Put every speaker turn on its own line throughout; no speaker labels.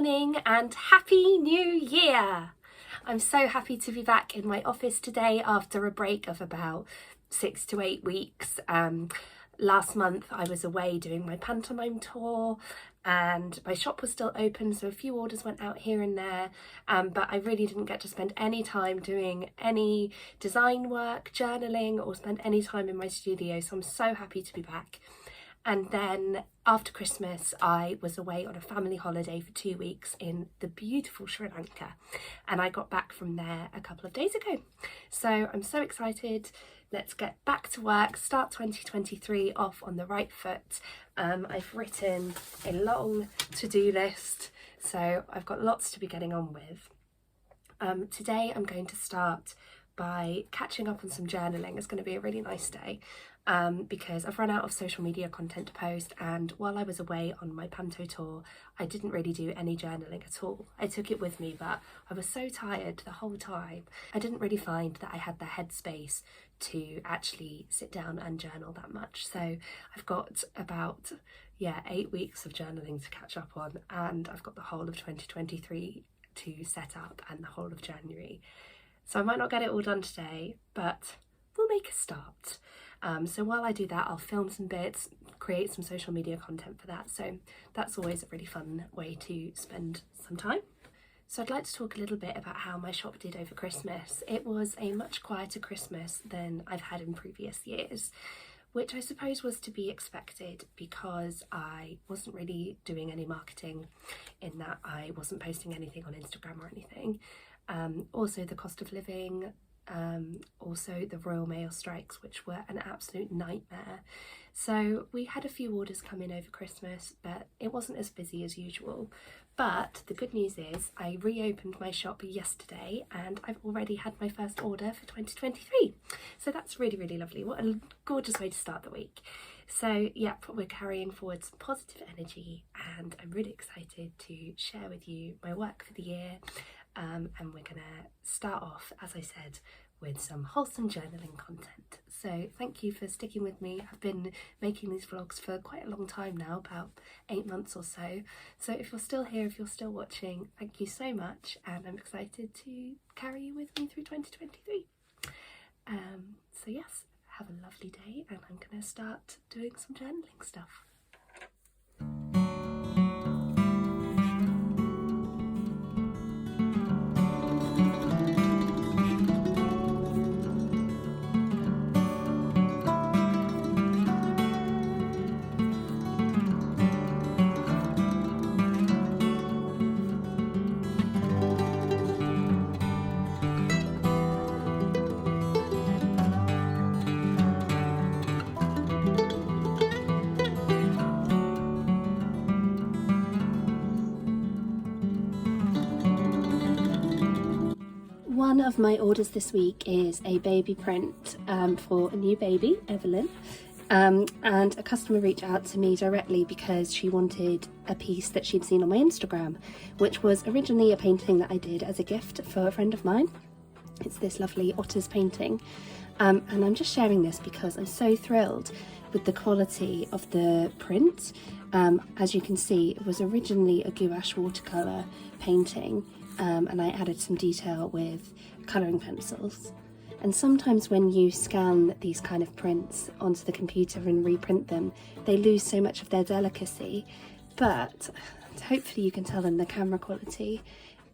morning and Happy New Year! I'm so happy to be back in my office today after a break of about 6 to 8 weeks. Last month I was away doing my pantomime tour and my shop was still open, so a few orders went out here and there, but I really didn't get to spend any time doing any design work, journaling, or spend any time in my studio, so I'm so happy to be back. And then after Christmas, I was away on a family holiday for 2 weeks in the beautiful Sri Lanka. And I got back from there a couple of days ago. So I'm so excited. Let's get back to work, start 2023 off on the right foot. I've written a long to-do list, so I've got lots to be getting on with. Today I'm going to start by catching up on some journaling. It's going to be a really nice day. Because I've run out of social media content to post, and while I was away on my panto tour I didn't really do any journaling at all. I took it with me, but I was so tired the whole time I didn't really find that I had the headspace to actually sit down and journal that much. So I've got about 8 weeks of journaling to catch up on, and I've got the whole of 2023 to set up and the whole of January. So I might not get it all done today, but we'll make a start. So while I do that, I'll film some bits, create some social media content for that. So that's always a really fun way to spend some time. So I'd like to talk a little bit about how my shop did over Christmas. It was a much quieter Christmas than I've had in previous years, which I suppose was to be expected because I wasn't really doing any marketing, in that I wasn't posting anything on Instagram or anything. Also the cost of living, also the Royal Mail strikes, which were an absolute nightmare. So we had a few orders come in over Christmas, but it wasn't as busy as usual. But the good news is I reopened my shop yesterday and I've already had my first order for 2023. So that's really, really lovely. What a gorgeous way to start the week. So yep, we're carrying forward some positive energy and I'm really excited to share with you my work for the year. And we're gonna start off, as I said, with some wholesome journaling content. So thank you for sticking with me. I've been making these vlogs for quite a long time now, about 8 months or so. So if you're still here, if you're still watching, thank you so much, and I'm excited to carry you with me through 2023. So yes, have a lovely day, and I'm gonna start doing some journaling stuff. One of my orders this week is a baby print for a new baby, Evelyn, and a customer reached out to me directly because she wanted a piece that she'd seen on my Instagram, which was originally a painting that I did as a gift for a friend of mine. It's this lovely otters painting, and I'm just sharing this because I'm so thrilled with the quality of the print. As you can see, it was originally a gouache watercolour painting, and I added some detail with colouring pencils. And sometimes when you scan these kind of prints onto the computer and reprint them, they lose so much of their delicacy, but hopefully you can tell in the camera quality,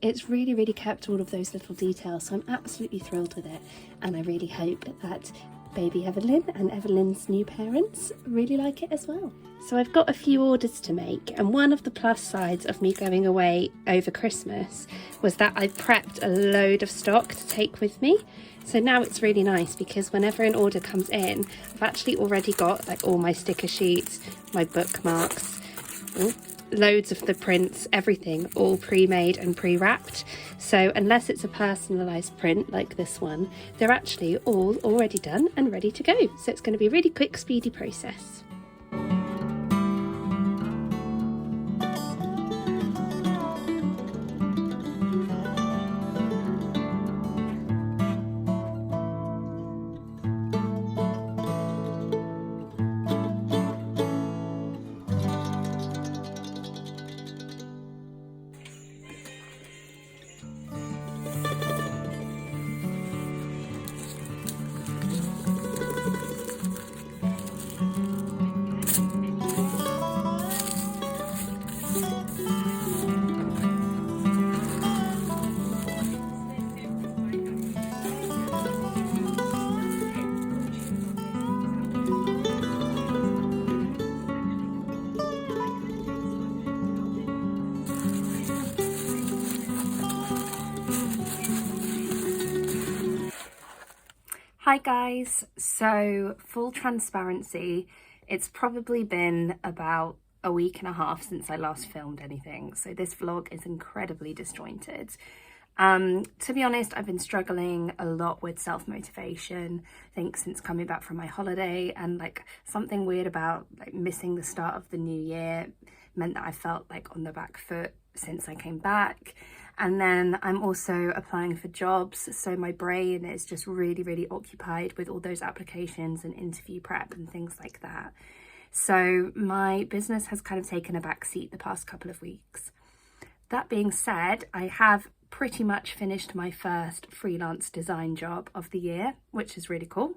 it's really, really kept all of those little details. So I'm absolutely thrilled with it, and I really hope that baby Evelyn and Evelyn's new parents really like it as well. So I've got a few orders to make, and one of the plus sides of me going away over Christmas was that I prepped a load of stock to take with me. So now it's really nice because whenever an order comes in, I've actually already got like all my sticker sheets, my bookmarks, loads of the prints, everything all pre-made and pre-wrapped. So unless it's a personalised print like this one, they're actually all already done and ready to go. So it's going to be a really quick, speedy process. Hi guys, so full transparency, it's probably been about a week and a half since I last filmed anything, so this vlog is incredibly disjointed. To be honest, I've been struggling a lot with self-motivation, I think since coming back from my holiday, and like something weird about like missing the start of the new year meant that I felt like on the back foot since I came back. And then I'm also applying for jobs, so my brain is just really occupied with all those applications and interview prep and things like that. So my business has kind of taken a back seat the past couple of weeks. That being said, I have pretty much finished my first freelance design job of the year, which is really cool.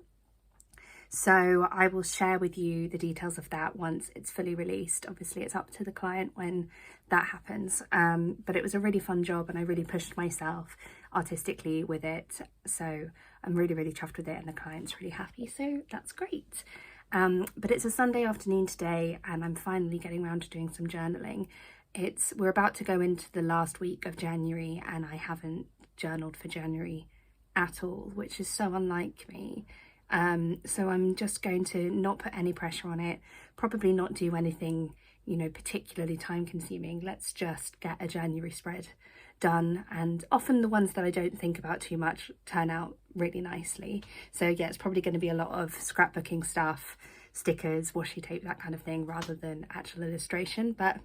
So I will share with you the details of that once it's fully released. Obviously it's up to the client when that happens, but it was a really fun job and I really pushed myself artistically with it. So I'm really chuffed with it and the client's really happy, so that's great. But it's a Sunday afternoon today and I'm finally getting around to doing some journaling. We're about to go into the last week of January and I haven't journaled for January at all, which is so unlike me. So I'm just going to not put any pressure on it, probably not do anything, particularly time consuming. Let's just get a January spread done. And often the ones that I don't think about too much turn out really nicely. So yeah, it's probably going to be a lot of scrapbooking stuff, stickers, washi tape, that kind of thing, rather than actual illustration. But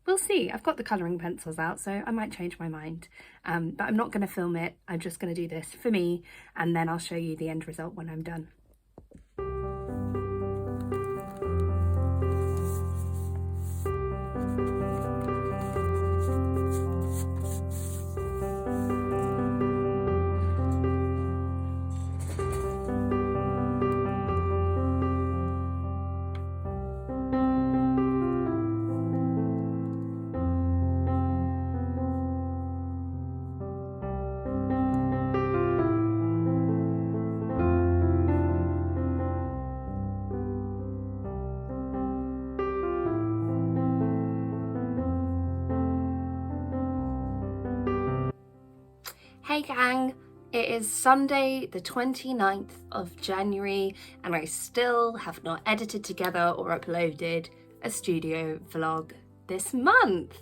we'll see. I've got the colouring pencils out, so I might change my mind. But I'm not going to film it. I'm just going to do this for me, and then I'll show you the end result when I'm done. Hey gang, it is Sunday the 29th of January and I still have not edited together or uploaded a studio vlog this month,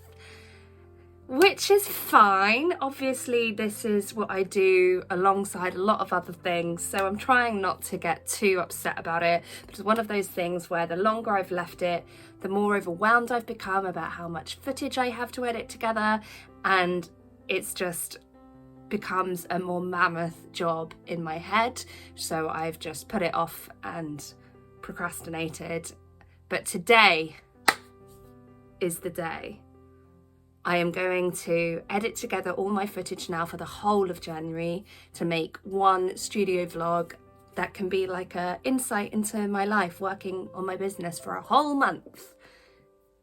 which is fine. Obviously this is what I do alongside a lot of other things, so I'm trying not to get too upset about it, but it's one of those things where the longer I've left it, the more overwhelmed I've become about how much footage I have to edit together, and it's just becomes a more mammoth job in my head, so I've just put it off and procrastinated. But today is the day. I am going to edit together all my footage now for the whole of January to make one studio vlog that can be like an insight into my life working on my business for a whole month.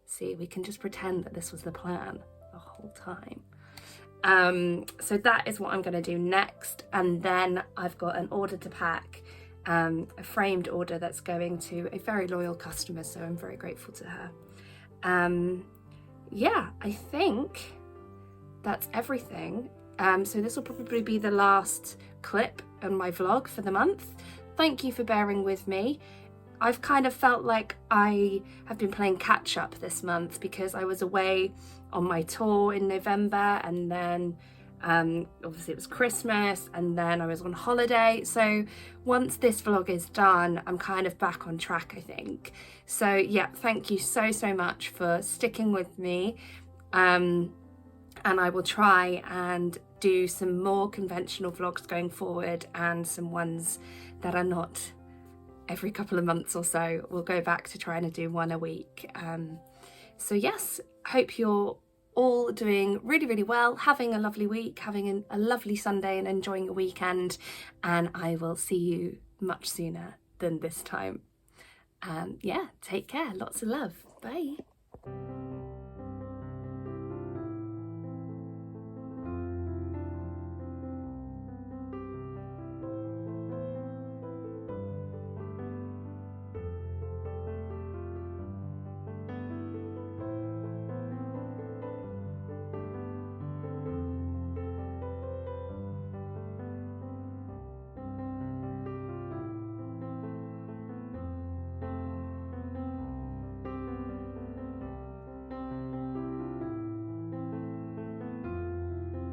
See, we can just pretend that this was the plan the whole time. So that is what I'm going to do next, and then I've got an order to pack, a framed order that's going to a very loyal customer, so I'm very grateful to her. Yeah, I think that's everything. So this will probably be the last clip on my vlog for the month. Thank you for bearing with me. I've kind of felt like I have been playing catch up this month because I was away on my tour in November, and then obviously it was Christmas, and then I was on holiday. So once this vlog is done, I'm kind of back on track, I think. So yeah, thank you so much for sticking with me, and I will try and do some more conventional vlogs going forward, and some ones that are not every couple of months or so. We'll go back to trying to do one a week. So yes, hope you're all doing really well, having a lovely week, having a lovely Sunday and enjoying your weekend, and I will see you much sooner than this time. Yeah, take care, lots of love, bye.